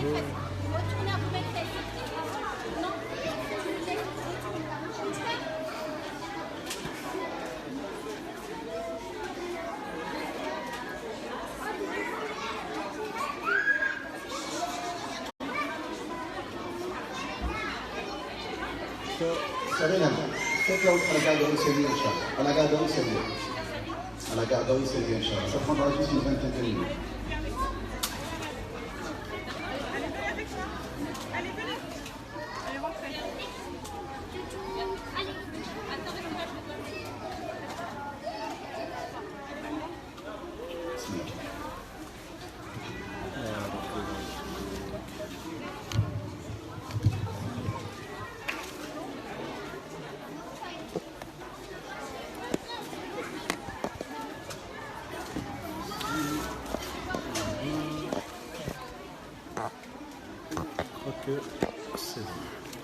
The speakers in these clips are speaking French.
Sarina, faites-le à la garderie sérieux, Inch'Allah. À la garderie sérieux. À la garderie sérieux, Inch'Allah. Ça prendra juste une vingtaine de minutes.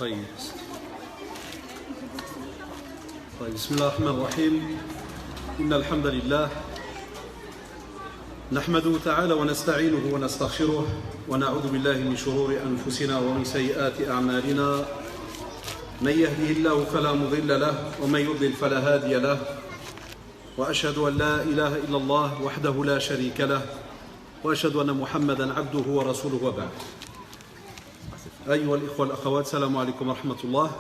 طيب بسم الله الرحمن الرحيم إن الحمد لله نحمده تعالى ونستعينه ونستغفره ونعوذ بالله من شرور أنفسنا ومن سيئات أعمالنا من يهده الله فلا مضل له ومن يضلل فلا هادي له وأشهد أن لا إله إلا الله وحده لا شريك له وأشهد أن محمدا عبده ورسوله وبعد أيها الإخوة والأخوات السلام عليكم ورحمة الله.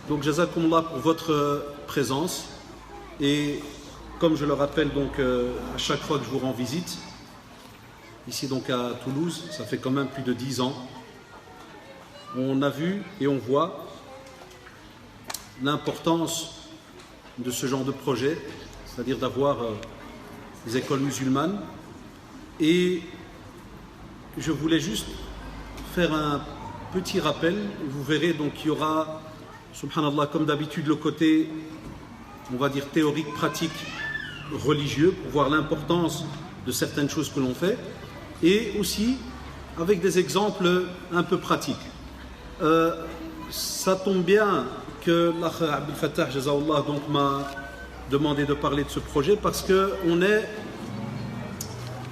Donc jazakumullah pour votre présence et comme je le rappelle donc à chaque fois que je vous rends visite ici donc à Toulouse, ça fait quand même plus de 10 ans, on a vu et on voit l'importance de ce genre de projet, c'est-à-dire d'avoir des écoles musulmanes, et je voulais juste faire un petit rappel. Vous verrez donc qu'il y aura, subhanallah, comme d'habitude, le côté, on va dire, théorique, pratique, religieux, pour voir l'importance de certaines choses que l'on fait, et aussi avec des exemples un peu pratiques. Ça tombe bien que l'Akh Abdel Fattah Jazaoullah donc m'a demandé de parler de ce projet, parce qu'on est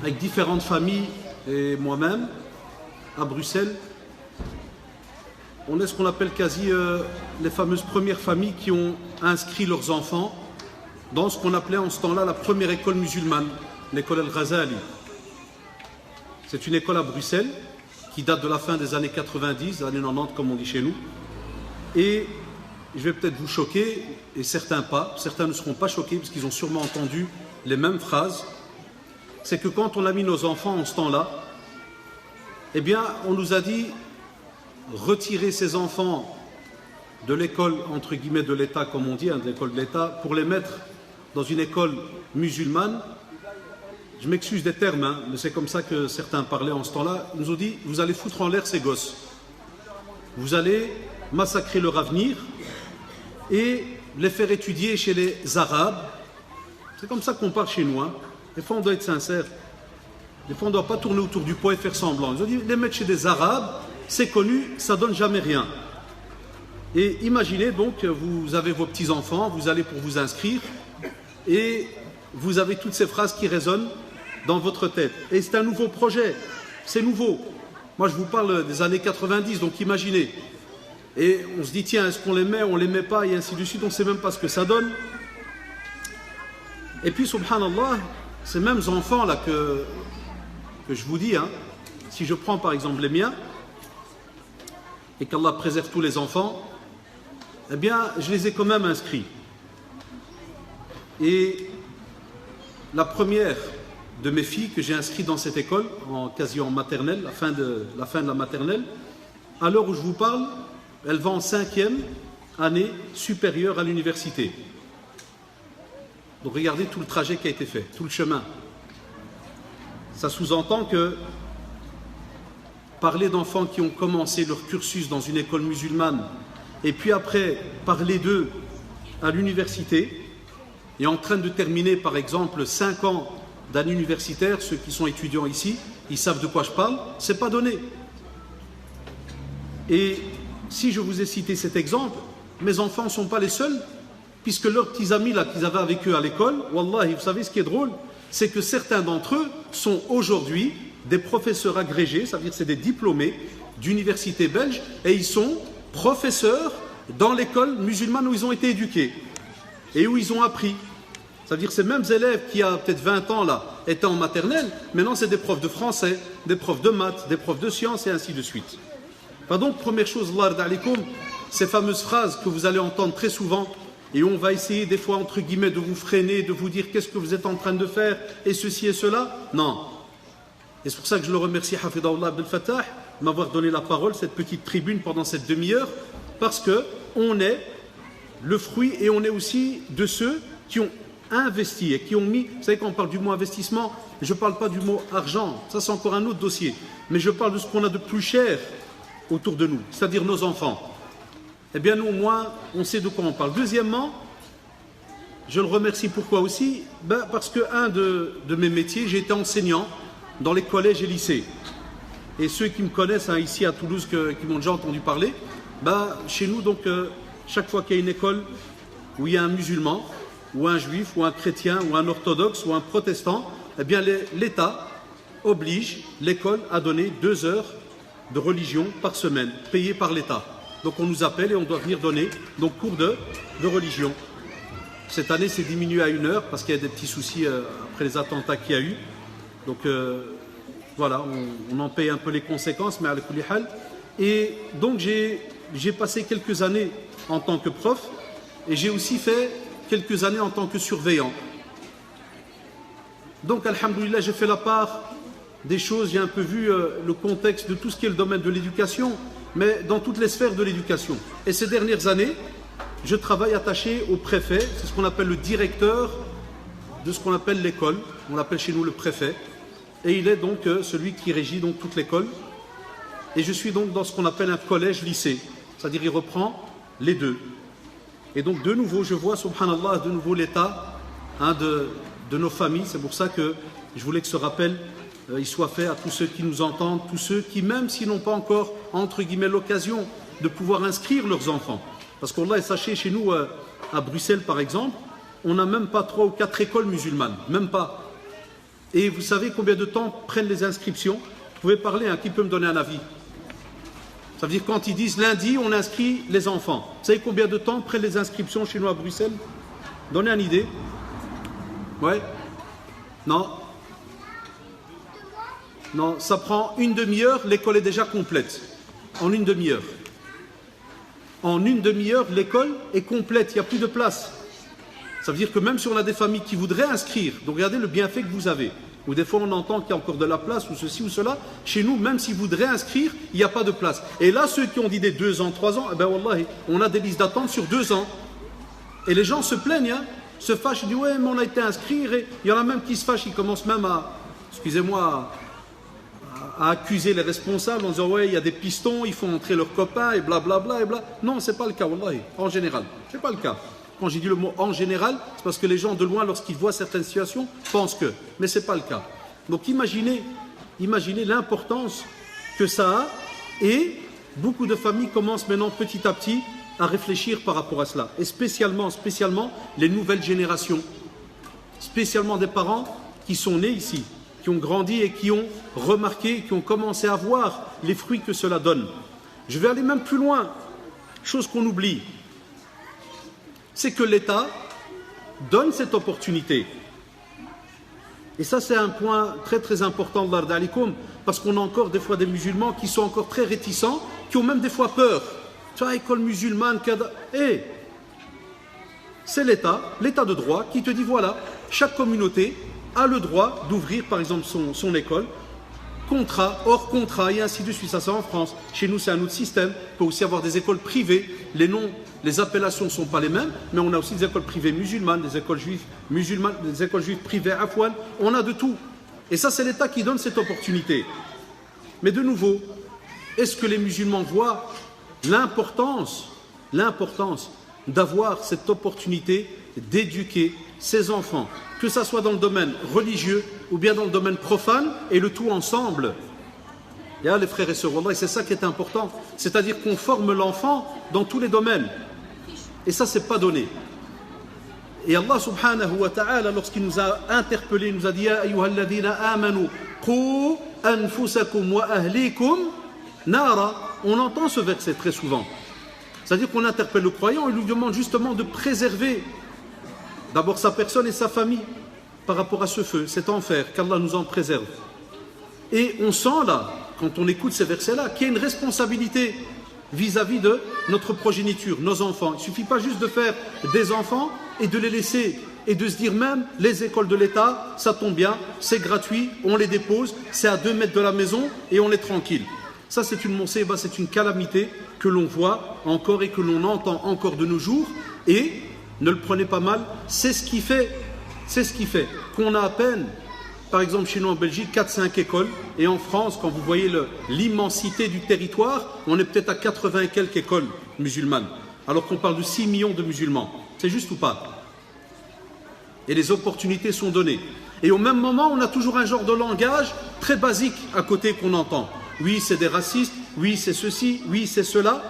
avec différentes familles et moi-même à Bruxelles, on est ce qu'on appelle quasi les fameuses premières familles qui ont inscrit leurs enfants dans ce qu'on appelait en ce temps-là la première école musulmane, l'école Al-Ghazali. C'est une école à Bruxelles qui date de la fin des années 90, années 90 comme on dit chez nous. Et je vais peut-être vous choquer, et certains pas, certains ne seront pas choqués parce qu'ils ont sûrement entendu les mêmes phrases. C'est que quand on a mis nos enfants en ce temps-là, eh bien, on nous a dit retirer ces enfants de l'école, entre guillemets, de l'État, comme on dit, de l'école de l'État, pour les mettre dans une école musulmane. Je m'excuse des termes, mais c'est comme ça que certains parlaient en ce temps-là. Ils nous ont dit, vous allez foutre en l'air ces gosses. Vous allez massacrer leur avenir et les faire étudier chez les Arabes. C'est comme ça qu'on parle chez nous. Des fois, on doit être sincère. Des fois, on ne doit pas tourner autour du pot et faire semblant. Ils ont dit, les mettre chez des Arabes, c'est connu, ça ne donne jamais rien. Et imaginez donc, vous avez vos petits-enfants, vous allez pour vous inscrire, et vous avez toutes ces phrases qui résonnent dans votre tête. Et c'est un nouveau projet, c'est nouveau. Moi, je vous parle des années 90, donc imaginez. Et on se dit, tiens, est-ce qu'on les met, on ne les met pas, et ainsi de suite, on ne sait même pas ce que ça donne. Et puis, subhanallah, ces mêmes enfants-là que je vous dis, si je prends par exemple les miens, et qu'Allah préserve tous les enfants, eh bien, je les ai quand même inscrits. Et la première de mes filles que j'ai inscrite dans cette école, quasi en maternelle, la fin de la maternelle, à l'heure où je vous parle, elle va en 5e année supérieure à l'université. Donc regardez tout le trajet qui a été fait, tout le chemin. Ça sous-entend que parler d'enfants qui ont commencé leur cursus dans une école musulmane et puis après parler d'eux à l'université et en train de terminer par exemple 5 ans d'année universitaire, ceux qui sont étudiants ici, ils savent de quoi je parle, c'est pas donné. Et si je vous ai cité cet exemple, mes enfants ne sont pas les seuls, puisque leurs petits amis là qu'ils avaient avec eux à l'école, wallahi, vous savez ce qui est drôle, c'est que certains d'entre eux sont aujourd'hui des professeurs agrégés, ça veut dire c'est des diplômés d'universités belges, et ils sont professeurs dans l'école musulmane où ils ont été éduqués et où ils ont appris. Ça veut dire ces mêmes élèves qui, il y a peut-être 20 ans, là, étaient en maternelle, maintenant c'est des profs de français, des profs de maths, des profs de sciences, et ainsi de suite. Enfin, donc, première chose, Allah yarda alaykoum, ces fameuses phrases que vous allez entendre très souvent, et on va essayer des fois, entre guillemets, de vous freiner, de vous dire qu'est-ce que vous êtes en train de faire, et ceci et cela. Non. Et c'est pour ça que je le remercie, Hafidahullah Abdel Fattah, de m'avoir donné la parole, cette petite tribune pendant cette demi-heure, parce que on est le fruit, et on est aussi de ceux qui ont investi et qui ont mis, vous savez quand on parle du mot investissement, je ne parle pas du mot argent, ça c'est encore un autre dossier, mais je parle de ce qu'on a de plus cher autour de nous, c'est-à-dire nos enfants. Eh bien nous au moins, on sait de quoi on parle. Deuxièmement, je le remercie pourquoi aussi, parce que un de mes métiers, j'ai été enseignant dans les collèges et lycées. Et ceux qui me connaissent ici à Toulouse, qui m'ont déjà entendu parler, chez nous donc, chaque fois qu'il y a une école où il y a un musulman, ou un juif, ou un chrétien, ou un orthodoxe, ou un protestant, eh bien l'État oblige l'école à donner 2 heures de religion par semaine, payées par l'État. Donc on nous appelle et on doit venir donner donc, cours de religion. Cette année, c'est diminué à 1 heure parce qu'il y a des petits soucis après les attentats qu'il y a eu. Donc voilà, on en paye un peu les conséquences, mais à la kulli hal. Et donc j'ai passé quelques années en tant que prof et j'ai aussi fait quelques années en tant que surveillant. Donc, alhamdoulilah, j'ai fait la part des choses, j'ai un peu vu le contexte de tout ce qui est le domaine de l'éducation, mais dans toutes les sphères de l'éducation. Et ces dernières années, je travaille attaché au préfet, c'est ce qu'on appelle le directeur de ce qu'on appelle l'école, on l'appelle chez nous le préfet, et il est donc celui qui régit donc toute l'école. Et je suis donc dans ce qu'on appelle un collège-lycée, c'est-à-dire il reprend les deux. Et donc de nouveau, je vois, subhanallah, de nouveau l'état de nos familles. C'est pour ça que je voulais que ce rappel il soit fait à tous ceux qui nous entendent, tous ceux qui, même s'ils n'ont pas encore, entre guillemets, l'occasion de pouvoir inscrire leurs enfants. Parce qu'Allah, sachez, chez nous, à Bruxelles par exemple, on n'a même pas 3 ou 4 écoles musulmanes, même pas. Et vous savez combien de temps prennent les inscriptions? Vous pouvez parler, qui peut me donner un avis? Ça veut dire quand ils disent lundi, on inscrit les enfants. Vous savez combien de temps prennent les inscriptions chez nous à Bruxelles? Donnez une idée. Ouais? Non? Non, ça prend 1 demi-heure, l'école est déjà complète. En 1 demi-heure. En 1 demi-heure, l'école est complète, il n'y a plus de place. Ça veut dire que même si on a des familles qui voudraient inscrire, donc regardez le bienfait que vous avez. Ou des fois on entend qu'il y a encore de la place ou ceci ou cela. Chez nous, même s'ils voudraient inscrire, il n'y a pas de place. Et là, ceux qui ont dit des 2 ans, 3 ans, wallahi, on a des listes d'attente sur 2 ans. Et les gens se plaignent, se fâchent, ils disent ouais, mais on a été inscrire. Et il y en a même qui se fâchent, ils commencent même excusez-moi, à accuser les responsables en disant ouais, il y a des pistons, ils font entrer leurs copains et blablabla et bla. Non, c'est pas le cas, wallahi, en général. C'est pas le cas. Quand j'ai dit le mot en général, c'est parce que les gens de loin, lorsqu'ils voient certaines situations, pensent que. Mais ce n'est pas le cas. Donc imaginez l'importance que ça a. Et beaucoup de familles commencent maintenant petit à petit à réfléchir par rapport à cela. Et spécialement les nouvelles générations. Spécialement des parents qui sont nés ici, qui ont grandi et qui ont remarqué, qui ont commencé à voir les fruits que cela donne. Je vais aller même plus loin. Chose qu'on oublie. C'est que l'État donne cette opportunité. Et ça, c'est un point très très important de l'Arda Alikum, parce qu'on a encore des fois des musulmans qui sont encore très réticents, qui ont même des fois peur. Tu vois, école musulmane, c'est l'État de droit, qui te dit voilà, chaque communauté a le droit d'ouvrir par exemple son école, contrat, hors contrat, et ainsi de suite. Ça, c'est en France. Chez nous, c'est un autre système. Il peut aussi avoir des écoles privées. Les appellations ne sont pas les mêmes, mais on a aussi des écoles privées musulmanes, des écoles juives musulmanes, des écoles juives privées afouanes. On a de tout. Et ça, c'est l'État qui donne cette opportunité. Mais de nouveau, est-ce que les musulmans voient l'importance d'avoir cette opportunité d'éduquer ses enfants, que ce soit dans le domaine religieux ou bien dans le domaine profane, et le tout ensemble? Et là, les frères et sœurs, c'est ça qui est important. C'est-à-dire qu'on forme l'enfant dans tous les domaines. Et ça, c'est pas donné. Et Allah subhanahu wa ta'ala, lorsqu'il nous a interpellés, il nous a dit « Ya ayyuhalladhina amanu, Qu anfusakum wa ahlikum nara. On entend ce verset très souvent. C'est-à-dire qu'on interpelle le croyant et lui demande justement de préserver d'abord sa personne et sa famille par rapport à ce feu, cet enfer, qu'Allah nous en préserve. Et on sent là, quand on écoute ces versets-là, qu'il y a une responsabilité vis-à-vis de notre progéniture, nos enfants. Il ne suffit pas juste de faire des enfants et de les laisser et de se dire même, les écoles de l'État, ça tombe bien, c'est gratuit, on les dépose, c'est à 2 mètres de la maison et on est tranquille. Ça, c'est une monseba, c'est une calamité que l'on voit encore et que l'on entend encore de nos jours. Et, ne le prenez pas mal, c'est ce qui fait qu'on a à peine, par exemple chez nous en Belgique, 4-5 écoles. Et en France, quand vous voyez l'immensité du territoire, on est peut-être à 80 et quelques écoles musulmanes. Alors qu'on parle de 6 millions de musulmans. C'est juste ou pas? Et les opportunités sont données. Et au même moment, on a toujours un genre de langage très basique à côté qu'on entend. Oui, c'est des racistes, oui, c'est ceci, oui, c'est cela.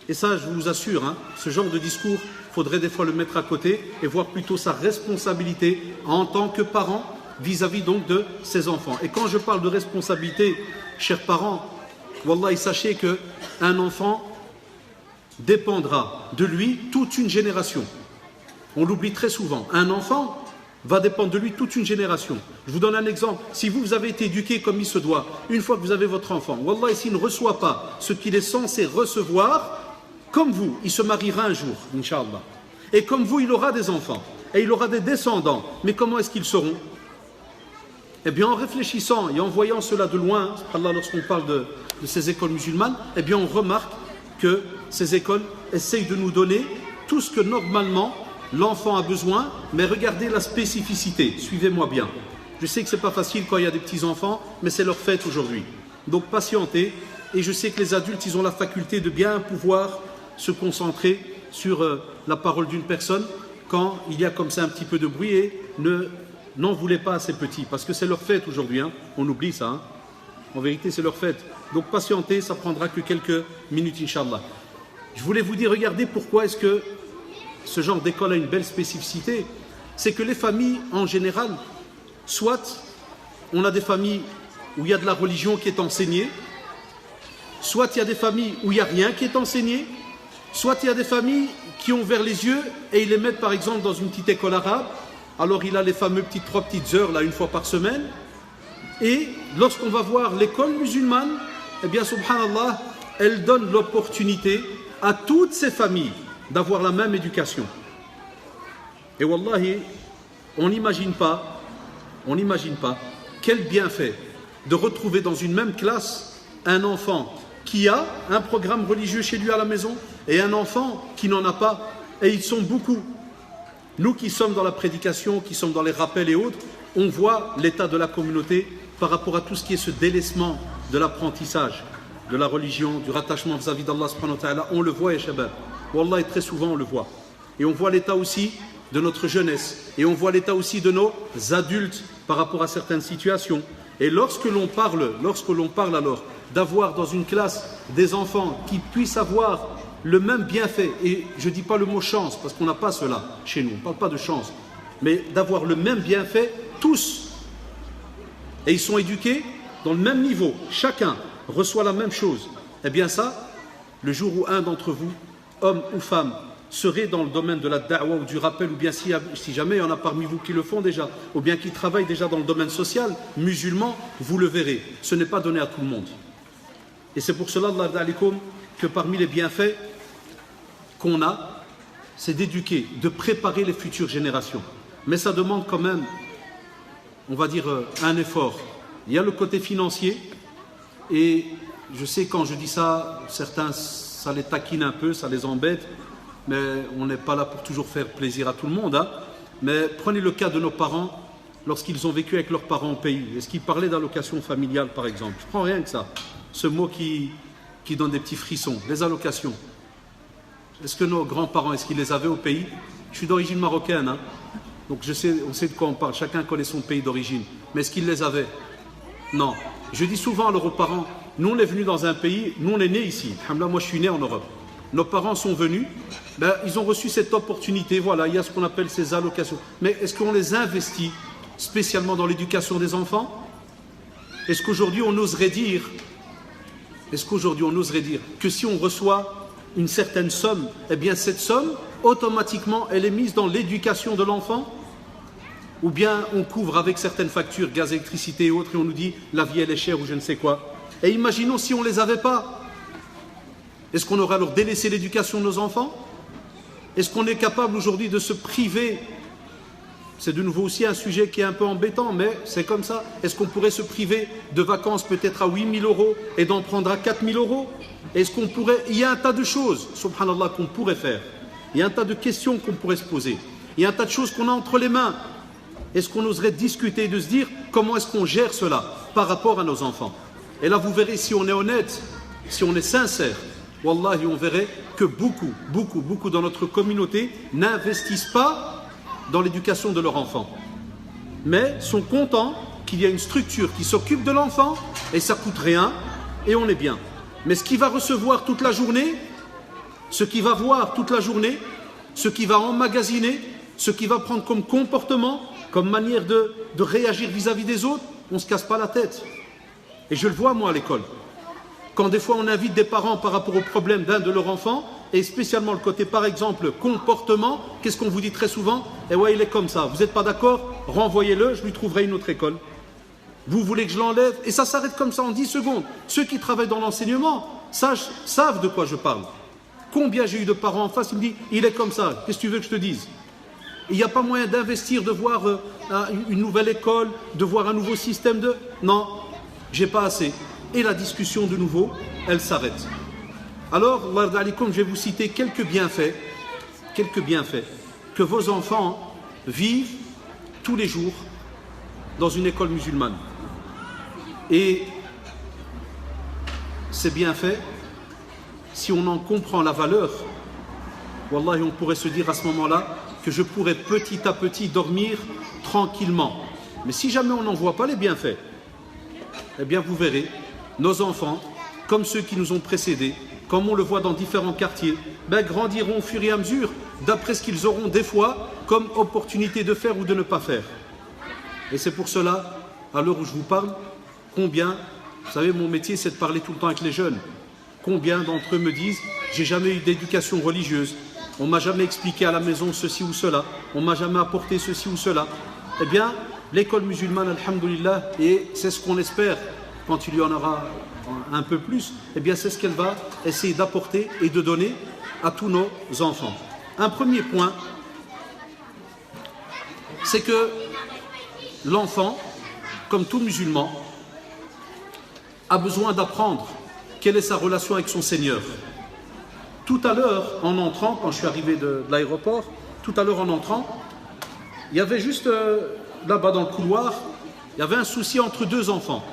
Et ça, je vous assure, ce genre de discours, il faudrait des fois le mettre à côté et voir plutôt sa responsabilité en tant que parent vis-à-vis donc de ses enfants. Et quand je parle de responsabilité, chers parents, wallah, sachez qu'un enfant dépendra de lui toute une génération. On l'oublie très souvent. Un enfant va dépendre de lui toute une génération. Je vous donne un exemple. Si vous avez été éduqué comme il se doit, une fois que vous avez votre enfant, wallah, s'il ne reçoit pas ce qu'il est censé recevoir, comme vous, il se mariera un jour, Inch'Allah. Et comme vous, il aura des enfants. Et il aura des descendants. Mais comment est-ce qu'ils seront? Eh bien, en réfléchissant et en voyant cela de loin, lorsqu'on parle de ces écoles musulmanes, eh bien, on remarque que ces écoles essayent de nous donner tout ce que normalement l'enfant a besoin, mais regardez la spécificité, suivez-moi bien. Je sais que ce n'est pas facile quand il y a des petits-enfants, mais c'est leur fête aujourd'hui. Donc patientez, et je sais que les adultes, ils ont la faculté de bien pouvoir se concentrer sur la parole d'une personne quand il y a comme ça un petit peu de bruit, et n'en voulez pas à ces petits, parce que c'est leur fête aujourd'hui, on oublie ça. En vérité, c'est leur fête. Donc patientez, ça prendra que quelques minutes, Inch'Allah. Je voulais vous dire, regardez pourquoi est-ce que ce genre d'école a une belle spécificité. C'est que les familles, en général, soit on a des familles où il y a de la religion qui est enseignée, soit il y a des familles où il n'y a rien qui est enseigné, soit il y a des familles qui ont ouvert les yeux et ils les mettent par exemple dans une petite école arabe. Alors il a les fameux 3 petites heures là une fois par semaine. Et lorsqu'on va voir l'école musulmane, eh bien subhanallah, elle donne l'opportunité à toutes ces familles d'avoir la même éducation. Et wallahi, on n'imagine pas quel bienfait de retrouver dans une même classe un enfant qui a un programme religieux chez lui à la maison et un enfant qui n'en a pas. Et ils sont beaucoup. Nous qui sommes dans la prédication, qui sommes dans les rappels et autres, on voit l'état de la communauté par rapport à tout ce qui est ce délaissement de l'apprentissage, de la religion, du rattachement vis-à-vis d'Allah subhanahu wa ta'ala. On le voit, ya shabab. Wallah, et très souvent on le voit. Et on voit l'état aussi de notre jeunesse. Et on voit l'état aussi de nos adultes par rapport à certaines situations. Et lorsque l'on parle alors d'avoir dans une classe des enfants qui puissent avoir le même bienfait, et je ne dis pas le mot chance, parce qu'on n'a pas cela chez nous, on ne parle pas de chance, mais d'avoir le même bienfait, tous. Et ils sont éduqués dans le même niveau, chacun reçoit la même chose. Eh bien ça, le jour où un d'entre vous, homme ou femme, serait dans le domaine de la da'wa ou du rappel, ou bien si jamais il y en a parmi vous qui le font déjà, ou bien qui travaillent déjà dans le domaine social, musulman, vous le verrez. Ce n'est pas donné à tout le monde. Et c'est pour cela, Allah d'alikum, que parmi les bienfaits qu'on a, c'est d'éduquer, de préparer les futures générations. Mais ça demande quand même, on va dire, un effort. Il y a le côté financier, et je sais quand je dis ça, certains, ça les taquine un peu, ça les embête, mais on n'est pas là pour toujours faire plaisir à tout le monde. Mais prenez le cas de nos parents, lorsqu'ils ont vécu avec leurs parents au pays. Est-ce qu'ils parlaient d'allocation familiale, par exemple? Je prends rien que ça. Ce mot qui donne des petits frissons, les allocations. Est-ce que nos grands-parents, est-ce qu'ils les avaient au pays? Je suis d'origine marocaine, donc on sait de quoi on parle, chacun connaît son pays d'origine. Mais est-ce qu'ils les avaient? Non. Je dis souvent à leurs parents, nous on est venus dans un pays, nous on est nés ici. Alhamdoulilah, moi je suis né en Europe. Nos parents sont venus, ils ont reçu cette opportunité, voilà, il y a ce qu'on appelle ces allocations. Mais est-ce qu'on les investit spécialement dans l'éducation des enfants? est-ce qu'aujourd'hui on oserait dire que si on reçoit une certaine somme, eh bien cette somme, automatiquement, elle est mise dans l'éducation de l'enfant? Ou bien on couvre avec certaines factures, gaz, électricité et autres, et on nous dit la vie elle est chère ou je ne sais quoi. Et imaginons si on ne les avait pas. Est-ce qu'on aurait alors délaissé l'éducation de nos enfants? Est-ce qu'on est capable aujourd'hui de se priver? C'est de nouveau aussi un sujet qui est un peu embêtant, mais c'est comme ça. Est-ce qu'on pourrait se priver de vacances peut-être à 8 000 € et d'en prendre à 4 000 €? Est-ce qu'on pourrait... Il y a un tas de choses, subhanallah, qu'on pourrait faire. Il y a un tas de questions qu'on pourrait se poser. Il y a un tas de choses qu'on a entre les mains. Est-ce qu'on oserait discuter, de se dire comment est-ce qu'on gère cela par rapport à nos enfants? Et là, vous verrez, si on est honnête, si on est sincère, wallahi, on verrait que beaucoup dans notre communauté n'investissent pas dans l'éducation de leur enfant, mais sont contents qu'il y a une structure qui s'occupe de l'enfant et ça coûte rien et on est bien. Mais ce qu'il va recevoir toute la journée, ce qu'il va voir toute la journée, ce qu'il va emmagasiner, ce qu'il va prendre comme comportement, comme manière de réagir vis-à-vis des autres, on ne se casse pas la tête. Et je le vois moi à l'école. Quand des fois on invite des parents par rapport au problème d'un de leurs enfants, et spécialement le côté par exemple comportement, qu'est-ce qu'on vous dit très souvent? Eh ouais, il est comme ça, vous n'êtes pas d'accord? Renvoyez-le, je lui trouverai une autre école. Vous voulez que je l'enlève? Et ça s'arrête comme ça en 10 secondes. Ceux qui travaillent dans l'enseignement savent de quoi je parle. Combien j'ai eu de parents en face qui me disent il est comme ça, qu'est-ce que tu veux que je te dise? Il n'y a pas moyen d'investir, de voir une nouvelle école, de voir un nouveau système de... Non, j'ai pas assez. Et la discussion de nouveau, elle s'arrête. Alors, je vais vous citer quelques bienfaits que vos enfants vivent tous les jours dans une école musulmane. Et ces bienfaits, si on en comprend la valeur, wallahi, on pourrait se dire à ce moment-là que je pourrais petit à petit dormir tranquillement. Mais si jamais on n'en voit pas les bienfaits, eh bien vous verrez, nos enfants, comme ceux qui nous ont précédés, comme on le voit dans différents quartiers, grandiront au fur et à mesure d'après ce qu'ils auront des fois comme opportunité de faire ou de ne pas faire. Et c'est pour cela, à l'heure où je vous parle, combien, vous savez, mon métier c'est de parler tout le temps avec les jeunes, combien d'entre eux me disent « j'ai jamais eu d'éducation religieuse, on ne m'a jamais expliqué à la maison ceci ou cela, on ne m'a jamais apporté ceci ou cela ». Eh bien, l'école musulmane, alhamdoulilah, et c'est ce qu'on espère quand il y en aura un peu plus, eh bien c'est ce qu'elle va essayer d'apporter et de donner à tous nos enfants. Un premier point, c'est que l'enfant, comme tout musulman, a besoin d'apprendre quelle est sa relation avec son Seigneur. Tout à l'heure, en entrant, quand je suis arrivé de l'aéroport, tout à l'heure en entrant, il y avait juste là-bas dans le couloir, il y avait un souci entre deux enfants.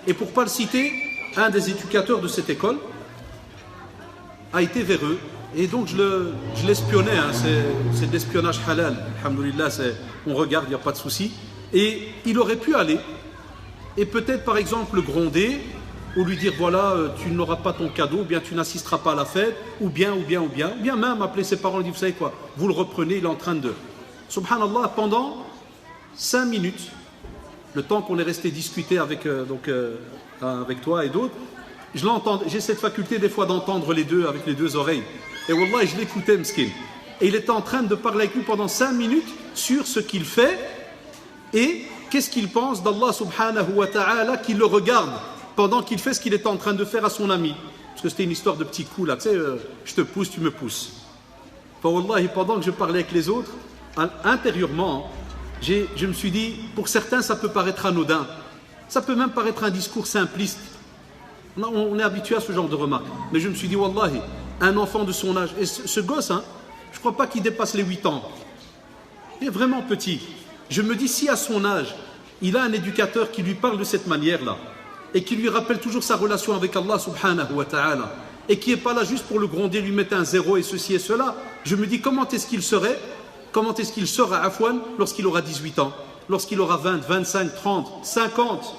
Et pour ne pas le citer, un des éducateurs de cette école a été vers eux. Et donc je l'espionnais, hein, c'est de l'espionnage halal. Alhamdoulilah, on regarde, il n'y a pas de souci. Et il aurait pu aller et peut-être par exemple le gronder ou lui dire voilà, tu n'auras pas ton cadeau, ou bien tu n'assisteras pas à la fête, ou bien même appeler ses parents et dire vous savez quoi, vous le reprenez, il est en train de... Subhanallah, pendant 5 minutes, le temps qu'on est resté discuter avec toi et d'autres, je l'entends, j'ai cette faculté des fois d'entendre les deux avec les deux oreilles. Et wallah, je l'écoutais, m'skin. Et il était en train de parler avec lui pendant 5 minutes sur ce qu'il fait et qu'est-ce qu'il pense d'Allah subhanahu wa ta'ala qui le regarde pendant qu'il fait ce qu'il est en train de faire à son ami. Parce que c'était une histoire de petits coups là, tu sais, je te pousse, tu me pousses. Enfin, wallah, pendant que je parlais avec les autres, intérieurement, je me suis dit, pour certains ça peut paraître anodin, ça peut même paraître un discours simpliste, on est habitué à ce genre de remarques, mais je me suis dit wallahi, un enfant de son âge, et ce gosse, hein, je ne crois pas qu'il dépasse les 8 ans, il est vraiment petit. Je me dis, si à son âge il a un éducateur qui lui parle de cette manière là et qui lui rappelle toujours sa relation avec Allah subhanahu wa ta'ala et qui n'est pas là juste pour le gronder, lui mettre un zéro et ceci et cela, je me dis comment est-ce qu'il sera Afwan lorsqu'il aura 18 ans, lorsqu'il aura 20, 25, 30, 50.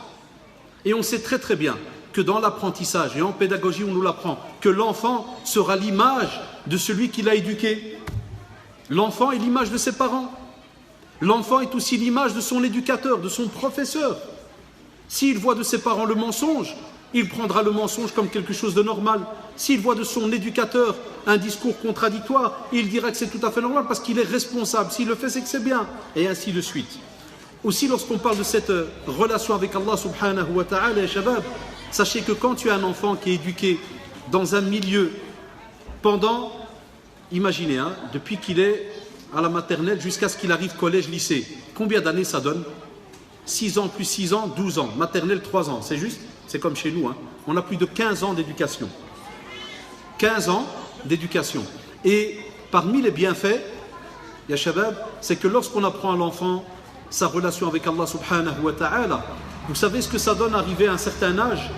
Et on sait très très bien que dans l'apprentissage et en pédagogie on nous l'apprend, que l'enfant sera l'image de celui qui l'a éduqué. L'enfant est l'image de ses parents. L'enfant est aussi l'image de son éducateur, de son professeur. S'il voit de ses parents le mensonge, il prendra le mensonge comme quelque chose de normal. S'il voit de son éducateur un discours contradictoire, il dira que c'est tout à fait normal parce qu'il est responsable. S'il le fait, c'est que c'est bien. Et ainsi de suite. Aussi, lorsqu'on parle de cette relation avec Allah subhanahu wa ta'ala, et shabab, sachez que quand tu as un enfant qui est éduqué dans un milieu pendant, imaginez, depuis qu'il est à la maternelle jusqu'à ce qu'il arrive collège, lycée, combien d'années ça donne? 6 ans plus 6 ans, 12 ans. Maternelle, 3 ans, c'est juste? C'est comme chez nous, on a plus de 15 ans d'éducation. 15 ans d'éducation. Et parmi les bienfaits, ya shabab, c'est que lorsqu'on apprend à l'enfant sa relation avec Allah subhanahu wa ta'ala, vous savez ce que ça donne arriver à un certain âge?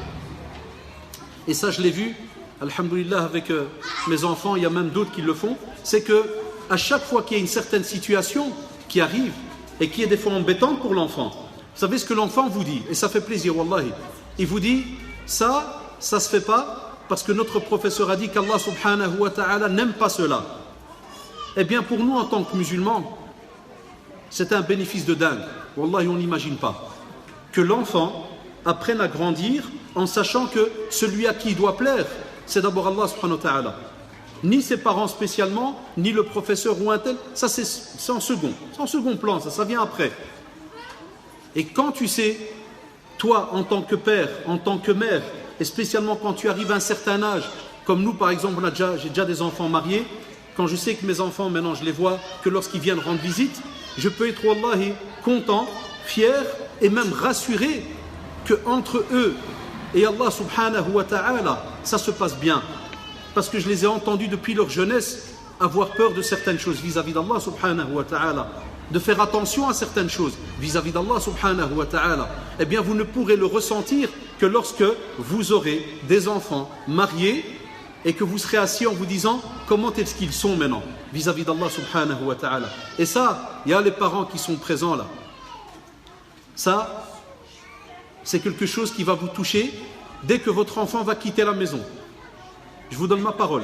Et ça, je l'ai vu, alhamdoulilah, avec mes enfants, il y a même d'autres qui le font, c'est que à chaque fois qu'il y a une certaine situation qui arrive et qui est des fois embêtante pour l'enfant, vous savez ce que l'enfant vous dit, et ça fait plaisir, wallahi. Il vous dit, ça se fait pas parce que notre professeur a dit qu'Allah subhanahu wa ta'ala n'aime pas cela. Eh bien, pour nous, en tant que musulmans, c'est un bénéfice de dingue. Wallahi, on n'imagine pas. Que l'enfant apprenne à grandir en sachant que celui à qui il doit plaire, c'est d'abord Allah subhanahu wa ta'ala. Ni ses parents spécialement, ni le professeur ou un tel, ça c'est en second. C'est en second plan, ça vient après. Et quand tu sais, toi en tant que père, en tant que mère, et spécialement quand tu arrives à un certain âge, comme nous par exemple, j'ai déjà des enfants mariés, quand je sais que mes enfants maintenant je les vois que lorsqu'ils viennent rendre visite, je peux être wallahi content, fier et même rassuré que entre eux et Allah subhanahu wa ta'ala, ça se passe bien. Parce que je les ai entendus depuis leur jeunesse avoir peur de certaines choses vis-à-vis d'Allah subhanahu wa ta'ala, de faire attention à certaines choses vis-à-vis d'Allah subhanahu wa ta'ala. Eh bien, vous ne pourrez le ressentir que lorsque vous aurez des enfants mariés et que vous serez assis en vous disant comment est-ce qu'ils sont maintenant vis-à-vis d'Allah subhanahu wa ta'ala. Et ça, il y a les parents qui sont présents là. Ça, c'est quelque chose qui va vous toucher dès que votre enfant va quitter la maison. Je vous donne ma parole.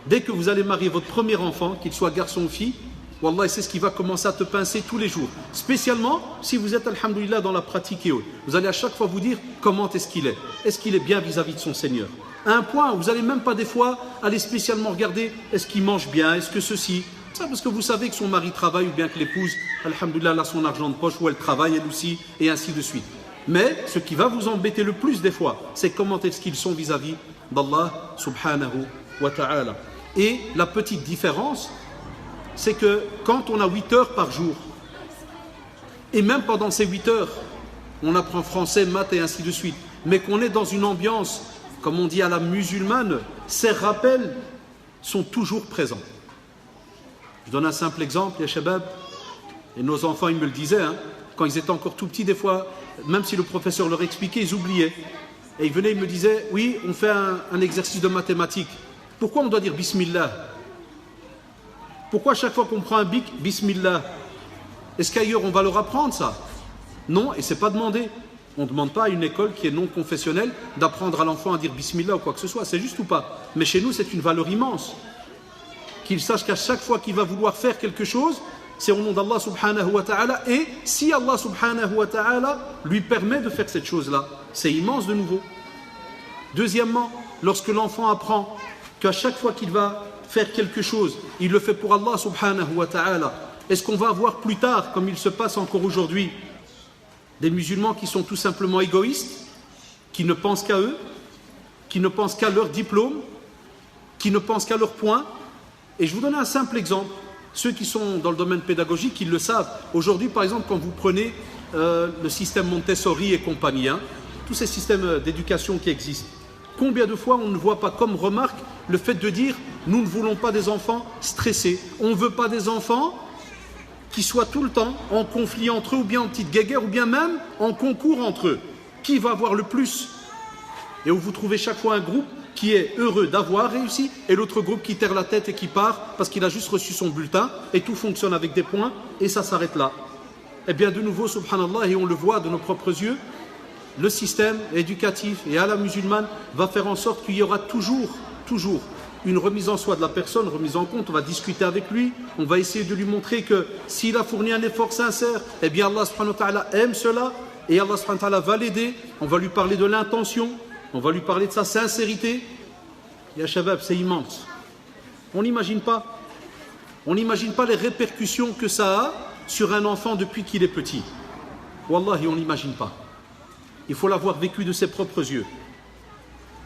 Dès que vous allez marier votre premier enfant, qu'il soit garçon ou fille, wallah, c'est ce qui va commencer à te pincer tous les jours. Spécialement si vous êtes, alhamdoulilah, dans la pratique et autres. Vous allez à chaque fois vous dire comment est-ce qu'il est. Est-ce qu'il est bien vis-à-vis de son Seigneur? À un point où vous n'allez même pas des fois aller spécialement regarder est-ce qu'il mange bien, est-ce que ceci. Ça parce que vous savez que son mari travaille ou bien que l'épouse, alhamdoulilah, a son argent de poche ou elle travaille elle aussi et ainsi de suite. Mais ce qui va vous embêter le plus des fois, c'est comment est-ce qu'ils sont vis-à-vis d'Allah subhanahu wa ta'ala. Et la petite différence, c'est que quand on a 8 heures par jour, et même pendant ces 8 heures, on apprend français, maths et ainsi de suite, mais qu'on est dans une ambiance, comme on dit à la musulmane, ces rappels sont toujours présents. Je donne un simple exemple, ya shabab, et nos enfants ils me le disaient, quand ils étaient encore tout petits, des fois, même si le professeur leur expliquait, ils oubliaient. Et ils venaient, ils me disaient, oui, on fait un exercice de mathématiques. Pourquoi on doit dire Bismillah? Pourquoi à chaque fois qu'on prend un bic, Bismillah? Est-ce qu'ailleurs on va leur apprendre ça? Non, et c'est pas demandé. On ne demande pas à une école qui est non confessionnelle d'apprendre à l'enfant à dire Bismillah ou quoi que ce soit, c'est juste ou pas. Mais chez nous, c'est une valeur immense. Qu'il sache qu'à chaque fois qu'il va vouloir faire quelque chose, c'est au nom d'Allah subhanahu wa ta'ala. Et si Allah subhanahu wa ta'ala lui permet de faire cette chose-là, c'est immense de nouveau. Deuxièmement, lorsque l'enfant apprend qu'à chaque fois qu'il va faire quelque chose, il le fait pour Allah subhanahu wa ta'ala, est-ce qu'on va avoir plus tard, comme il se passe encore aujourd'hui, des musulmans qui sont tout simplement égoïstes, qui ne pensent qu'à eux, qui ne pensent qu'à leur diplôme, qui ne pensent qu'à leur point? Et je vous donne un simple exemple. Ceux qui sont dans le domaine pédagogique, ils le savent. Aujourd'hui, par exemple, quand vous prenez le système Montessori et compagnie, tous ces systèmes d'éducation qui existent, combien de fois on ne voit pas comme remarque le fait de dire « nous ne voulons pas des enfants stressés, on ne veut pas des enfants qui soient tout le temps en conflit entre eux ou bien en petite guéguerre ou bien même en concours entre eux. Qui va avoir le plus ?» Et où vous trouvez chaque fois un groupe qui est heureux d'avoir réussi et l'autre groupe qui terre la tête et qui part parce qu'il a juste reçu son bulletin et tout fonctionne avec des points et ça s'arrête là. Eh bien de nouveau, subhanallah, et on le voit de nos propres yeux, le système éducatif et à la musulmane va faire en sorte qu'il y aura toujours une remise en soi de la personne, remise en compte. On va discuter avec lui, on va essayer de lui montrer que s'il a fourni un effort sincère, eh bien Allah subhanahu wa ta'ala aime cela et Allah subhanahu wa ta'ala va l'aider, on va lui parler de l'intention, on va lui parler de sa sincérité. Ya Shabab, c'est immense. On n'imagine pas. On n'imagine pas les répercussions que ça a sur un enfant depuis qu'il est petit. Wallahi, on n'imagine pas. Il faut l'avoir vécu de ses propres yeux.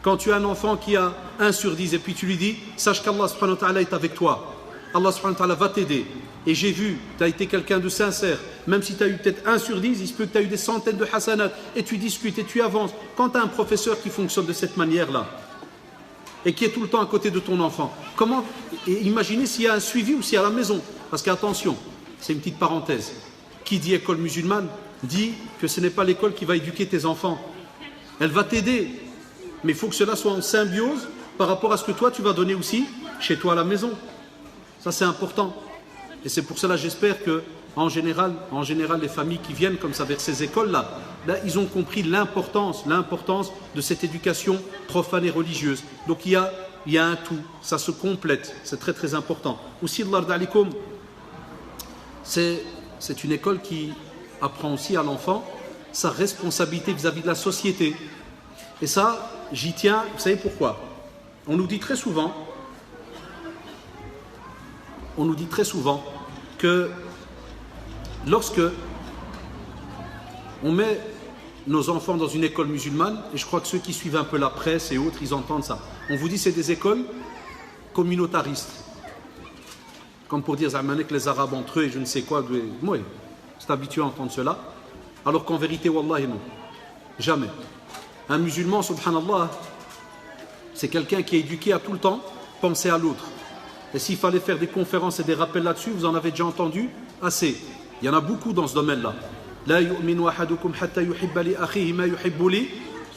Quand tu as un enfant qui a 1 sur 10 et puis tu lui dis, sache qu'Allah subhanahu wa ta'ala est avec toi. Allah subhanahu wa ta'ala va t'aider. Et j'ai vu, tu as été quelqu'un de sincère. Même si tu as eu peut-être 1 sur 10, il se peut que tu as eu des centaines de hasanat. Et tu discutes et tu avances. Quand tu as un professeur qui fonctionne de cette manière-là, et qui est tout le temps à côté de ton enfant, comment imaginez s'il y a un suivi ou s'il y a à la maison. Parce qu'attention, c'est une petite parenthèse. Qui dit école musulmane dit que ce n'est pas l'école qui va éduquer tes enfants. Elle va t'aider. Mais il faut que cela soit en symbiose par rapport à ce que toi tu vas donner aussi chez toi à la maison. Ça c'est important. Et c'est pour cela j'espère que en général les familles qui viennent comme ça vers ces écoles-là, ils ont compris l'importance de cette éducation profane et religieuse. Donc il y a un tout, ça se complète, c'est très très important. Aussi, c'est une école qui apprend aussi à l'enfant sa responsabilité vis-à-vis de la société. Et ça, j'y tiens, vous savez pourquoi? On nous dit très souvent que lorsque on met nos enfants dans une école musulmane, et je crois que ceux qui suivent un peu la presse et autres, ils entendent ça. On vous dit c'est des écoles communautaristes. Comme pour dire que les Arabes entre eux et je ne sais quoi. Oui, c'est habitué à entendre cela. Alors qu'en vérité, wallahi non. Jamais. Un musulman, subhanallah, c'est quelqu'un qui est éduqué à tout le temps penser à l'autre. Et s'il fallait faire des conférences et des rappels là-dessus, vous en avez déjà entendu assez. Il y en a beaucoup dans ce domaine-là. La yu'minu ahadukum hatta yuhibba li akhihi ma yuhibbu li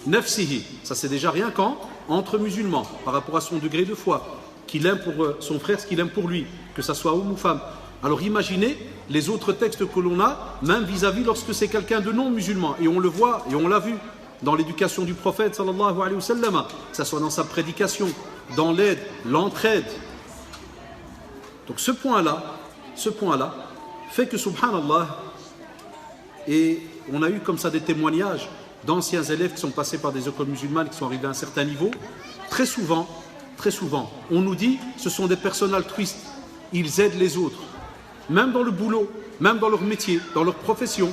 nafsihi. Ça c'est déjà rien quand entre musulmans par rapport à son degré de foi, qu'il aime pour son frère ce qu'il aime pour lui, que ça soit homme ou femme. Alors imaginez les autres textes que l'on a, même vis-à-vis lorsque c'est quelqu'un de non musulman. Et on le voit et on l'a vu dans l'éducation du prophète sallallahu alayhi wa sallam, que ça soit dans sa prédication, dans l'aide, l'entraide. Donc ce point-là fait que subhanallah, et on a eu comme ça des témoignages d'anciens élèves qui sont passés par des écoles musulmanes, qui sont arrivés à un certain niveau. Très souvent, on nous dit ce sont des personnes altruistes, ils aident les autres, même dans le boulot, même dans leur métier, dans leur profession.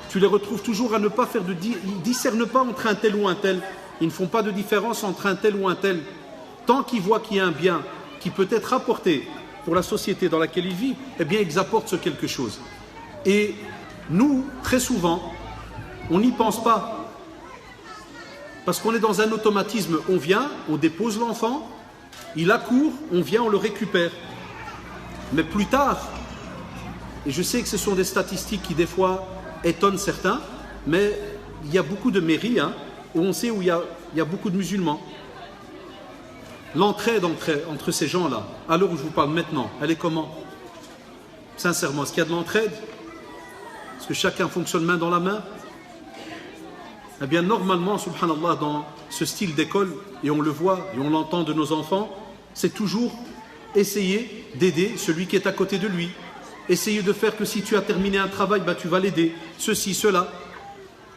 Tu les retrouves toujours à ne pas faire ils ne discernent pas entre un tel ou un tel, ils ne font pas de différence entre un tel ou un tel. Tant qu'ils voient qu'il y a un bien qui peut être apporté pour la société dans laquelle ils vivent, eh bien ils apportent ce quelque chose. Et nous, très souvent, on n'y pense pas. Parce qu'on est dans un automatisme. On vient, on dépose l'enfant, il accourt, on vient, on le récupère. Mais plus tard, et je sais que ce sont des statistiques qui des fois étonnent certains, mais il y a beaucoup de mairies où on sait où il y a beaucoup de musulmans. L'entraide entre ces gens-là, à l'heure où je vous parle maintenant, elle est comment? Sincèrement, est-ce qu'il y a de l'entraide? Est-ce que chacun fonctionne main dans la main? Eh bien, normalement, subhanallah, dans ce style d'école, et on le voit et on l'entend de nos enfants, c'est toujours essayer d'aider celui qui est à côté de lui. Essayer de faire que si tu as terminé un travail, tu vas l'aider. Ceci, cela.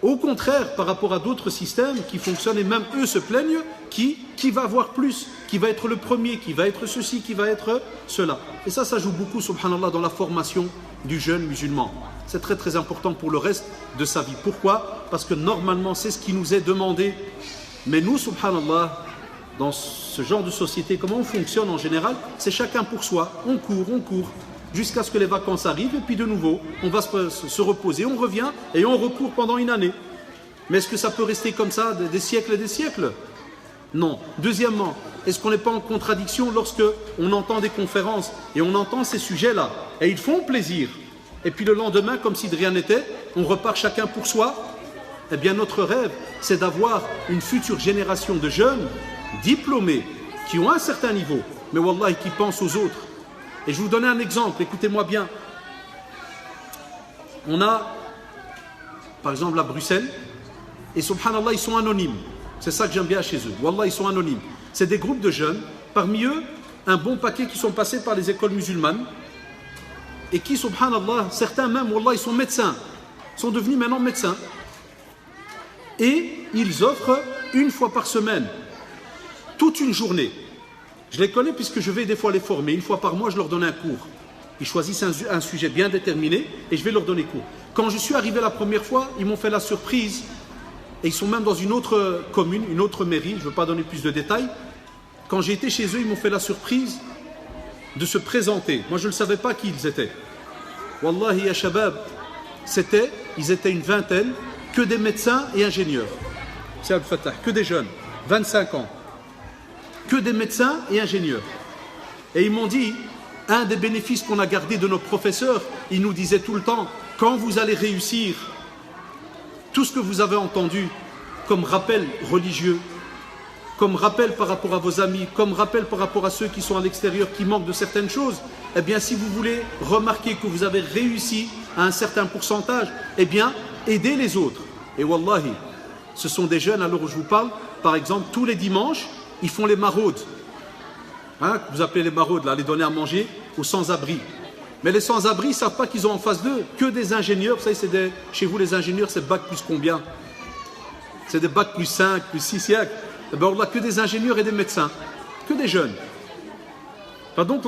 Au contraire, par rapport à d'autres systèmes qui fonctionnent, et même eux se plaignent, qui va avoir plus, qui va être le premier, qui va être ceci, qui va être cela. Et ça joue beaucoup, subhanallah, dans la formation du jeune musulman. C'est très très important pour le reste de sa vie. Pourquoi? Parce que normalement, c'est ce qui nous est demandé. Mais nous, subhanallah, dans ce genre de société, comment on fonctionne en général? C'est chacun pour soi. On court, jusqu'à ce que les vacances arrivent, et puis de nouveau, on va se reposer, on revient, et on recourt pendant une année. Mais est-ce que ça peut rester comme ça des siècles et des siècles? Non. Deuxièmement, est-ce qu'on n'est pas en contradiction lorsque on entend des conférences, et on entend ces sujets-là, et ils font plaisir, et puis le lendemain, comme si de rien n'était, on repart chacun pour soi? Eh bien, notre rêve, c'est d'avoir une future génération de jeunes, diplômés, qui ont un certain niveau, mais wallah, qui pensent aux autres. Et je vais vous donner un exemple, écoutez-moi bien. On a, par exemple, à Bruxelles, et subhanallah, ils sont anonymes. C'est ça que j'aime bien chez eux. Wallah, ils sont anonymes. C'est des groupes de jeunes, parmi eux, un bon paquet qui sont passés par les écoles musulmanes, et qui, subhanallah, certains même, wallah, ils sont médecins, sont devenus maintenant médecins. Et ils offrent une fois par semaine, toute une journée. Je les connais puisque je vais des fois les former. Une fois par mois, je leur donne un cours. Ils choisissent un sujet bien déterminé et je vais leur donner cours. Quand je suis arrivé la première fois, ils m'ont fait la surprise. Et ils sont même dans une autre commune, une autre mairie. Je ne veux pas donner plus de détails. Quand j'ai été chez eux, ils m'ont fait la surprise de se présenter. Moi, je ne savais pas qui ils étaient. Wallahi ya shabab, ils étaient une vingtaine, que des médecins et ingénieurs. C'est Al-Fatah, que des jeunes, 25 ans. Que des médecins et ingénieurs. Et ils m'ont dit, un des bénéfices qu'on a gardé de nos professeurs, ils nous disaient tout le temps, quand vous allez réussir, tout ce que vous avez entendu comme rappel religieux, comme rappel par rapport à vos amis, comme rappel par rapport à ceux qui sont à l'extérieur, qui manquent de certaines choses, eh bien si vous voulez remarquer que vous avez réussi à un certain pourcentage, eh bien aidez les autres. Et wallahi, ce sont des jeunes, alors où je vous parle, par exemple, tous les dimanches, ils font les maraudes. Hein, vous appelez les maraudes, là, les donner à manger aux sans-abri. Mais les sans-abri ne savent pas qu'ils ont en face d'eux que des ingénieurs. Vous savez, chez vous, les ingénieurs, c'est bac plus combien? C'est des bacs plus 5, plus 6 siècles. Eh bien, on a que des ingénieurs et des médecins, que des jeunes. Enfin, donc,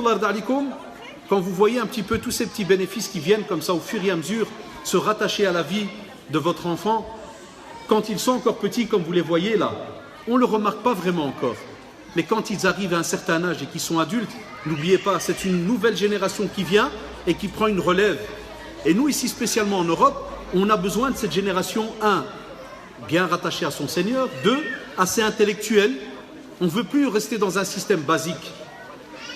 quand vous voyez un petit peu tous ces petits bénéfices qui viennent comme ça au fur et à mesure se rattacher à la vie de votre enfant, quand ils sont encore petits, comme vous les voyez là, on ne le remarque pas vraiment encore. Mais quand ils arrivent à un certain âge et qu'ils sont adultes, n'oubliez pas, c'est une nouvelle génération qui vient et qui prend une relève. Et nous, ici, spécialement en Europe, on a besoin de cette génération, 1, bien rattachée à son Seigneur, 2, assez intellectuelle. On ne veut plus rester dans un système basique,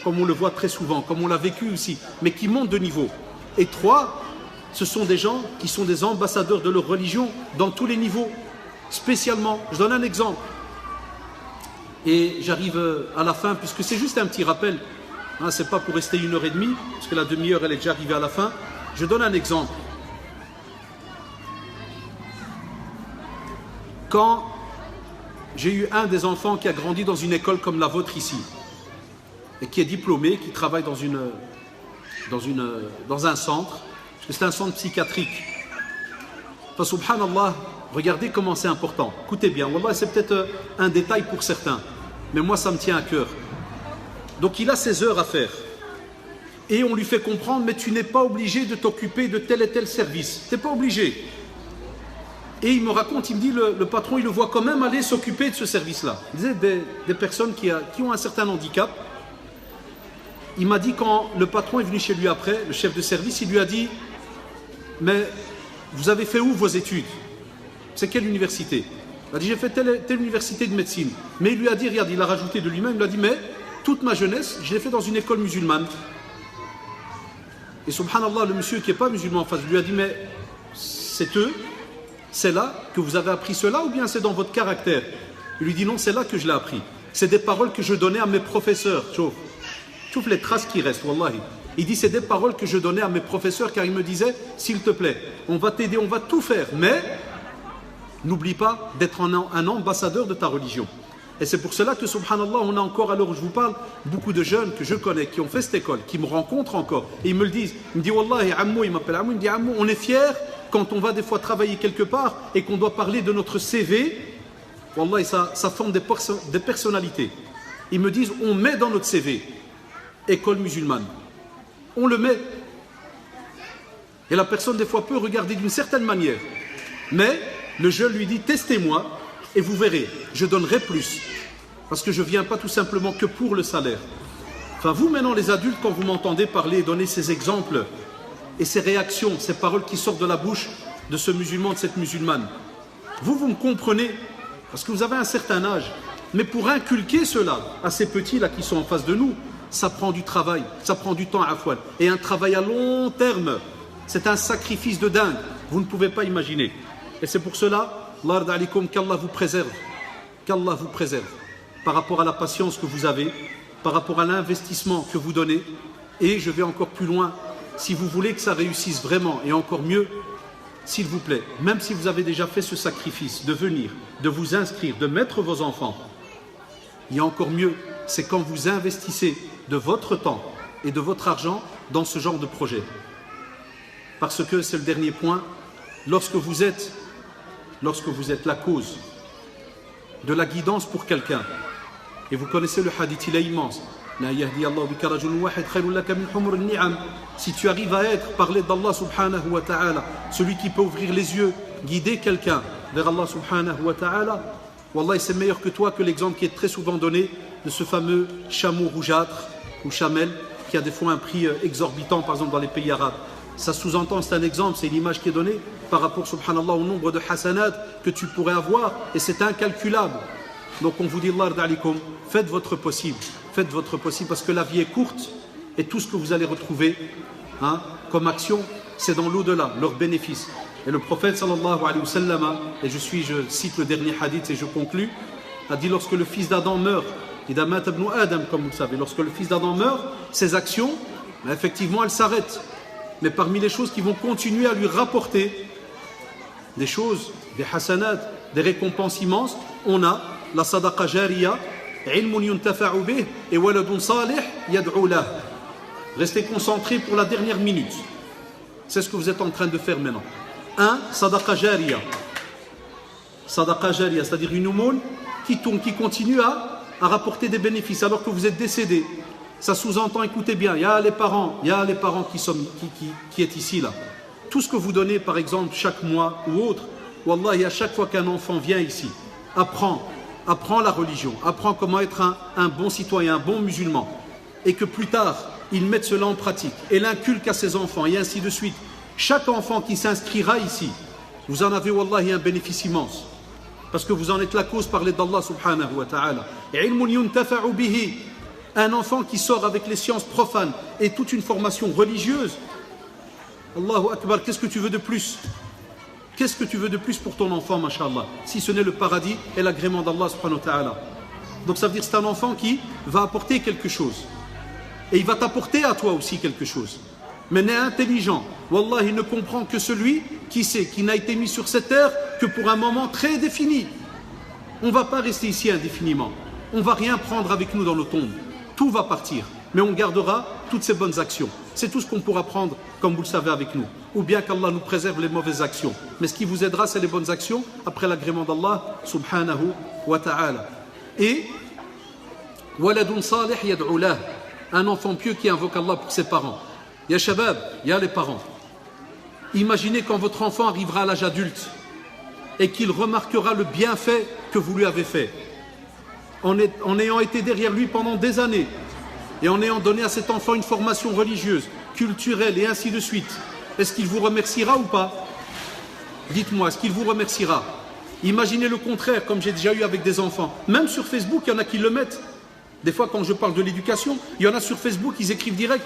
comme on le voit très souvent, comme on l'a vécu aussi, mais qui monte de niveau. Et 3, ce sont des gens qui sont des ambassadeurs de leur religion dans tous les niveaux, spécialement. Je donne un exemple. Et j'arrive à la fin, puisque c'est juste un petit rappel, hein, ce n'est pas pour rester 1h30, parce que la demi-heure elle est déjà arrivée à la fin. Je donne un exemple. Quand j'ai eu un des enfants qui a grandi dans une école comme la vôtre ici, et qui est diplômé, qui travaille dans un centre, parce que c'est un centre psychiatrique. Enfin, subhanallah, regardez comment c'est important. Écoutez bien, wallah, c'est peut-être un détail pour certains, mais moi ça me tient à cœur. Donc il a ses heures à faire. Et on lui fait comprendre, mais tu n'es pas obligé de t'occuper de tel et tel service. Tu n'es pas obligé. Et il me raconte, il me dit, le patron, il le voit quand même aller s'occuper de ce service-là. Il disait des personnes qui ont un certain handicap. Il m'a dit, quand le patron est venu chez lui après, le chef de service, il lui a dit, mais vous avez fait où vos études? C'est quelle université? Il a dit, j'ai fait telle université de médecine. Mais il lui a dit, regarde, il a rajouté de lui-même, il lui a dit, mais toute ma jeunesse, je l'ai fait dans une école musulmane. Et subhanallah, le monsieur qui n'est pas musulman en face, lui a dit, mais c'est là que vous avez appris cela ou bien c'est dans votre caractère? Il lui dit, non, c'est là que je l'ai appris. C'est des paroles que je donnais à mes professeurs. Chouf les traces qui restent, wallahi. Il dit, c'est des paroles que je donnais à mes professeurs car ils me disaient, s'il te plaît, on va t'aider, on va tout faire, mais n'oublie pas d'être un ambassadeur de ta religion. Et c'est pour cela que, subhanallah, on a encore, à l'heure où je vous parle, beaucoup de jeunes que je connais, qui ont fait cette école, qui me rencontrent encore, et ils me le disent. Ils me disent, wallahi, Ammou, il m'appelle Ammou, il me dit, Ammou, on est fiers quand on va des fois travailler quelque part et qu'on doit parler de notre CV. Wallahi, ça forme des personnalités. Ils me disent, on met dans notre CV, école musulmane. On le met. Et la personne, des fois, peut regarder d'une certaine manière. Mais le jeune lui dit, testez-moi et vous verrez, je donnerai plus. Parce que je ne viens pas tout simplement que pour le salaire. Enfin, vous, maintenant, les adultes, quand vous m'entendez parler, donner ces exemples et ces réactions, ces paroles qui sortent de la bouche de ce musulman, de cette musulmane, vous me comprenez, parce que vous avez un certain âge. Mais pour inculquer cela à ces petits-là qui sont en face de nous, ça prend du travail, ça prend du temps à fouet. Et un travail à long terme, c'est un sacrifice de dingue. Vous ne pouvez pas imaginer. Et c'est pour cela, qu'Allah vous préserve. Qu'Allah vous préserve. Par rapport à la patience que vous avez, par rapport à l'investissement que vous donnez. Et je vais encore plus loin. Si vous voulez que ça réussisse vraiment, et encore mieux, s'il vous plaît, même si vous avez déjà fait ce sacrifice de venir, de vous inscrire, de mettre vos enfants, il y a encore mieux, c'est quand vous investissez de votre temps et de votre argent dans ce genre de projet. Parce que c'est le dernier point, lorsque vous êtes lorsque vous êtes la cause de la guidance pour quelqu'un. Et vous connaissez le hadith, il est immense. Si tu arrives à être, parler d'Allah subhanahu wa ta'ala, celui qui peut ouvrir les yeux, guider quelqu'un vers Allah subhanahu wa ta'ala, Wallah, c'est meilleur que toi, que l'exemple qui est très souvent donné de ce fameux chameau rougeâtre ou chamel qui a des fois un prix exorbitant, par exemple dans les pays arabes. Ça sous-entend, c'est un exemple, c'est l'image qui est donnée par rapport, subhanallah, au nombre de hasanat que tu pourrais avoir, et c'est incalculable. Donc on vous dit, Allah d'alikum, faites votre possible, parce que la vie est courte, et tout ce que vous allez retrouver comme action, c'est dans l'au-delà, leur bénéfice. Et le prophète sallallahu alayhi wa sallam, et je cite le dernier hadith et je conclus, a dit lorsque le fils d'Adam meurt, Idamat ibn Adam, comme vous le savez, lorsque le fils d'Adam meurt, ses actions, effectivement, elles s'arrêtent. Mais parmi les choses qui vont continuer à lui rapporter des choses, des hasanat, des récompenses immenses, on a la sadaqa jariya, ilmun yuntafa'u bih et waladun salih yad'u lah. Restez concentrés pour la dernière minute. C'est ce que vous êtes en train de faire maintenant. Sadaqa jariya. Sadaqa jariya, c'est-à-dire une aumône qui tourne, qui continue à rapporter des bénéfices alors que vous êtes décédé. Ça sous-entend, écoutez bien, il y a les parents qui est ici là. Tout ce que vous donnez, par exemple, chaque mois ou autre, Wallah, à chaque fois qu'un enfant vient ici, apprend la religion, apprend comment être un bon citoyen, un bon musulman, et que plus tard, il mette cela en pratique, et l'inculque à ses enfants, et ainsi de suite. Chaque enfant qui s'inscrira ici, vous en avez, Wallah, un bénéfice immense. Parce que vous en êtes la cause par l'aide d'Allah subhanahu wa ta'ala. Un enfant qui sort avec les sciences profanes et toute une formation religieuse, Allahu Akbar, qu'est-ce que tu veux de plus? Qu'est-ce que tu veux de plus pour ton enfant, mashallah, si ce n'est le paradis et l'agrément d'Allah subhanahu wa ta'ala? Donc ça veut dire que c'est un enfant qui va apporter quelque chose. Et il va t'apporter à toi aussi quelque chose. Mais n'est intelligent, Wallah, il ne comprend que celui qui sait, qui n'a été mis sur cette terre que pour un moment très défini. On ne va pas rester ici indéfiniment. On ne va rien prendre avec nous dans nos tombes. Tout va partir. Mais on gardera toutes ces bonnes actions. C'est tout ce qu'on pourra prendre, comme vous le savez, avec nous. Ou bien qu'Allah nous préserve les mauvaises actions. Mais ce qui vous aidera, c'est les bonnes actions après l'agrément d'Allah subhanahu wa ta'ala. Et waladun salih yad'u lah, un enfant pieux qui invoque Allah pour ses parents. Ya shabab, il y a les parents. Imaginez quand votre enfant arrivera à l'âge adulte et qu'il remarquera le bienfait que vous lui avez fait. En ayant été derrière lui pendant des années et en ayant donné à cet enfant une formation religieuse, culturelle et ainsi de suite, est-ce qu'il vous remerciera ou pas? Dites-moi, est-ce qu'il vous remerciera? Imaginez le contraire, comme j'ai déjà eu avec des enfants. Même sur Facebook, il y en a qui le mettent. Des fois, quand je parle de l'éducation, il y en a sur Facebook, ils écrivent direct.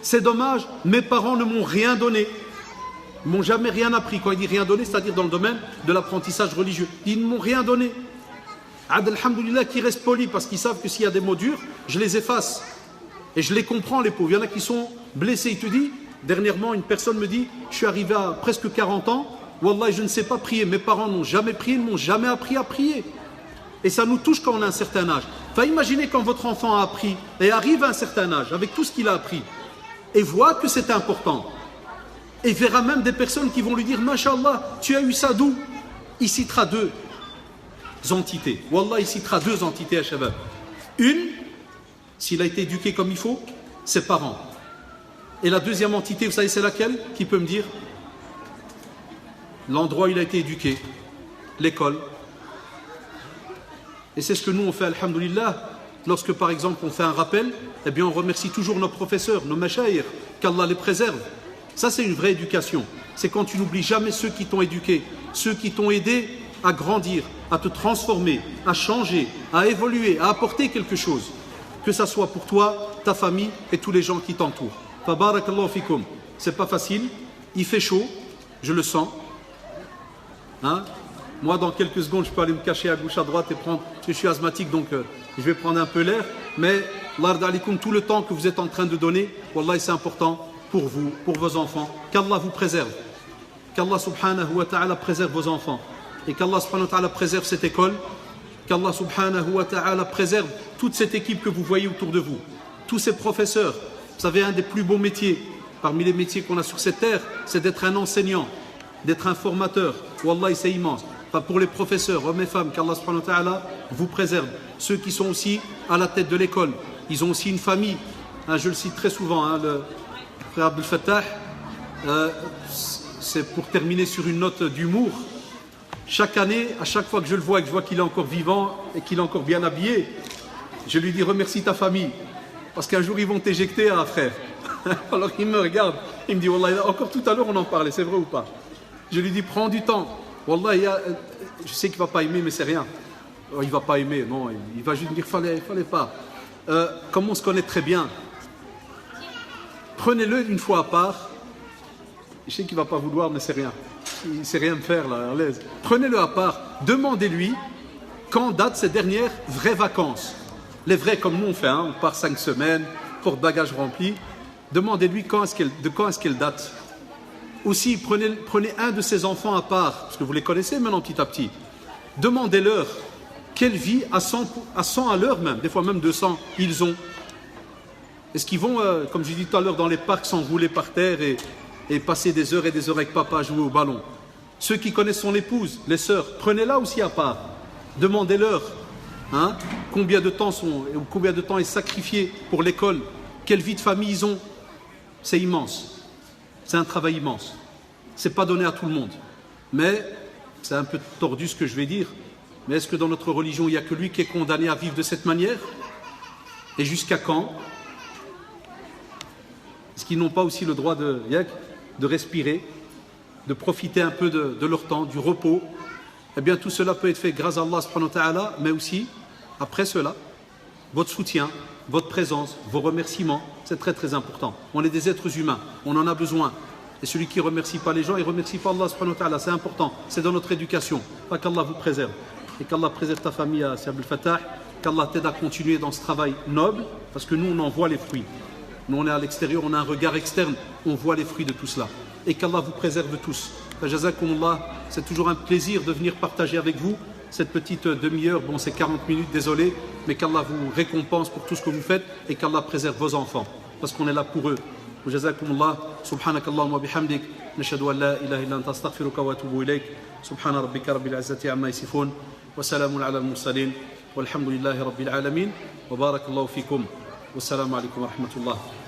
C'est dommage, mes parents ne m'ont rien donné. Ils ne m'ont jamais rien appris. Quand il dit rien donné, c'est-à-dire dans le domaine de l'apprentissage religieux. Ils ne m'ont rien donné. Alhamdoulilah, qui restent polis parce qu'ils savent que s'il y a des mots durs, je les efface. Et je les comprends, les pauvres. Il y en a qui sont blessés. Il te dit, dernièrement, une personne me dit, je suis arrivé à presque 40 ans, Wallah, je ne sais pas prier. Mes parents n'ont jamais prié, ne m'ont jamais appris à prier. Et ça nous touche quand on a un certain âge. Enfin, imaginez quand votre enfant a appris et arrive à un certain âge, avec tout ce qu'il a appris, et voit que c'est important. Et verra même des personnes qui vont lui dire, Masha'Allah, tu as eu ça d'où? Il citera deux entités. Wallah, il citera deux entités à Shabab. Une, s'il a été éduqué comme il faut, ses parents. Et la deuxième entité, vous savez c'est laquelle? Qui peut me dire? L'endroit où il a été éduqué, l'école. Et c'est ce que nous on fait, alhamdoulilah, lorsque par exemple on fait un rappel, eh bien on remercie toujours nos professeurs, nos mashayikh, qu'Allah les préserve. Ça c'est une vraie éducation. C'est quand tu n'oublies jamais ceux qui t'ont éduqué, ceux qui t'ont aidé à grandir, à te transformer, à changer, à évoluer, à apporter quelque chose. Que ça soit pour toi, ta famille et tous les gens qui t'entourent. Fabarakallahu fikum. C'est pas facile, il fait chaud, je le sens. Moi, dans quelques secondes, je peux aller me cacher à gauche, à droite et prendre, parce que je suis asthmatique, donc je vais prendre un peu l'air. Mais, l'ard alikum, tout le temps que vous êtes en train de donner, Wallah, c'est important pour vous, pour vos enfants. Qu'Allah vous préserve. Qu'Allah subhanahu wa ta'ala préserve vos enfants. Et qu'Allah subhanahu wa ta'ala préserve cette école. Qu'Allah subhanahu wa ta'ala préserve toute cette équipe que vous voyez autour de vous. Tous ces professeurs. Vous savez, un des plus beaux métiers, parmi les métiers qu'on a sur cette terre, c'est d'être un enseignant. d'être un formateur. Wallahi, c'est immense. Enfin, pour les professeurs, hommes et femmes, qu'Allah subhanahu wa ta'ala vous préserve. Ceux qui sont aussi à la tête de l'école, ils ont aussi une famille. Hein, je le cite très souvent, hein, le frère Abdel Fattah, c'est pour terminer sur une note d'humour. Chaque année, à chaque fois que je le vois et que je vois qu'il est encore vivant et qu'il est encore bien habillé, je lui dis remercie ta famille. Parce qu'un jour ils vont t'éjecter, hein, frère. Alors il me regarde, il me dit Wallah, encore tout à l'heure on en parlait, c'est vrai ou pas? Je lui dis prends du temps. Wallah, je sais qu'il ne va pas aimer, mais c'est rien. Il ne va pas aimer, non, il va juste me dire fallait pas. Comme on se connaît très bien, prenez-le une fois à part. Je sais qu'il ne va pas vouloir, mais c'est rien. Il ne sait rien me faire là, à l'aise. Prenez-le à part, demandez-lui quand datent ses dernières vraies vacances. Les vraies comme nous on fait, hein, on part 5 semaines, porte-bagages rempli. Demandez-lui de quand est-ce qu'elle date. Aussi, prenez un de ses enfants à part, parce que vous les connaissez maintenant petit à petit. Demandez-leur quelle vie à 100 à l'heure même, des fois même 200, ils ont. Est-ce qu'ils vont, comme j'ai dit tout à l'heure, dans les parcs s'enrouler par terre et passer des heures et des heures avec papa à jouer au ballon? Ceux qui connaissent son épouse, les sœurs, prenez-la aussi à part. Demandez-leur hein, combien de temps est sacrifié pour l'école, quelle vie de famille ils ont. C'est immense. C'est un travail immense. Ce n'est pas donné à tout le monde. Mais, c'est un peu tordu ce que je vais dire, mais est-ce que dans notre religion, il n'y a que lui qui est condamné à vivre de cette manière? Et jusqu'à quand? Est-ce qu'ils n'ont pas aussi le droit de respirer, de profiter un peu de leur temps, du repos? Eh bien, tout cela peut être fait grâce à Allah subhanahu wa ta'ala, mais aussi, après cela, votre soutien, votre présence, vos remerciements, c'est très très important. On est des êtres humains, on en a besoin. Et celui qui ne remercie pas les gens, il ne remercie pas Allah subhanahu wa ta'ala, c'est important, c'est dans notre éducation. Pas qu'Allah vous préserve. Et qu'Allah préserve ta famille à Abdel Fattah, qu'Allah t'aide à continuer dans ce travail noble, parce que nous on en voit les fruits. Nous on est à l'extérieur, on a un regard externe, on voit les fruits de tout cela. Et qu'Allah vous préserve tous. Jazakumullah, c'est toujours un plaisir de venir partager avec vous cette petite demi-heure, bon c'est 40 minutes, désolé, mais qu'Allah vous récompense pour tout ce que vous faites et qu'Allah préserve vos enfants, parce qu'on est là pour eux. Jazakumullah, subhanakallahumma bihamdik, nashhadu an la ilaha illa anta astaghfiruka wa atubu ilayk, subhana rabbika rabbil izzati amma yasifun, wa salamun ala al-mursalin, walhamdulillahi rabbil alamin, wa barakallahu fikum, wa salamu alaykum wa rahmatullah.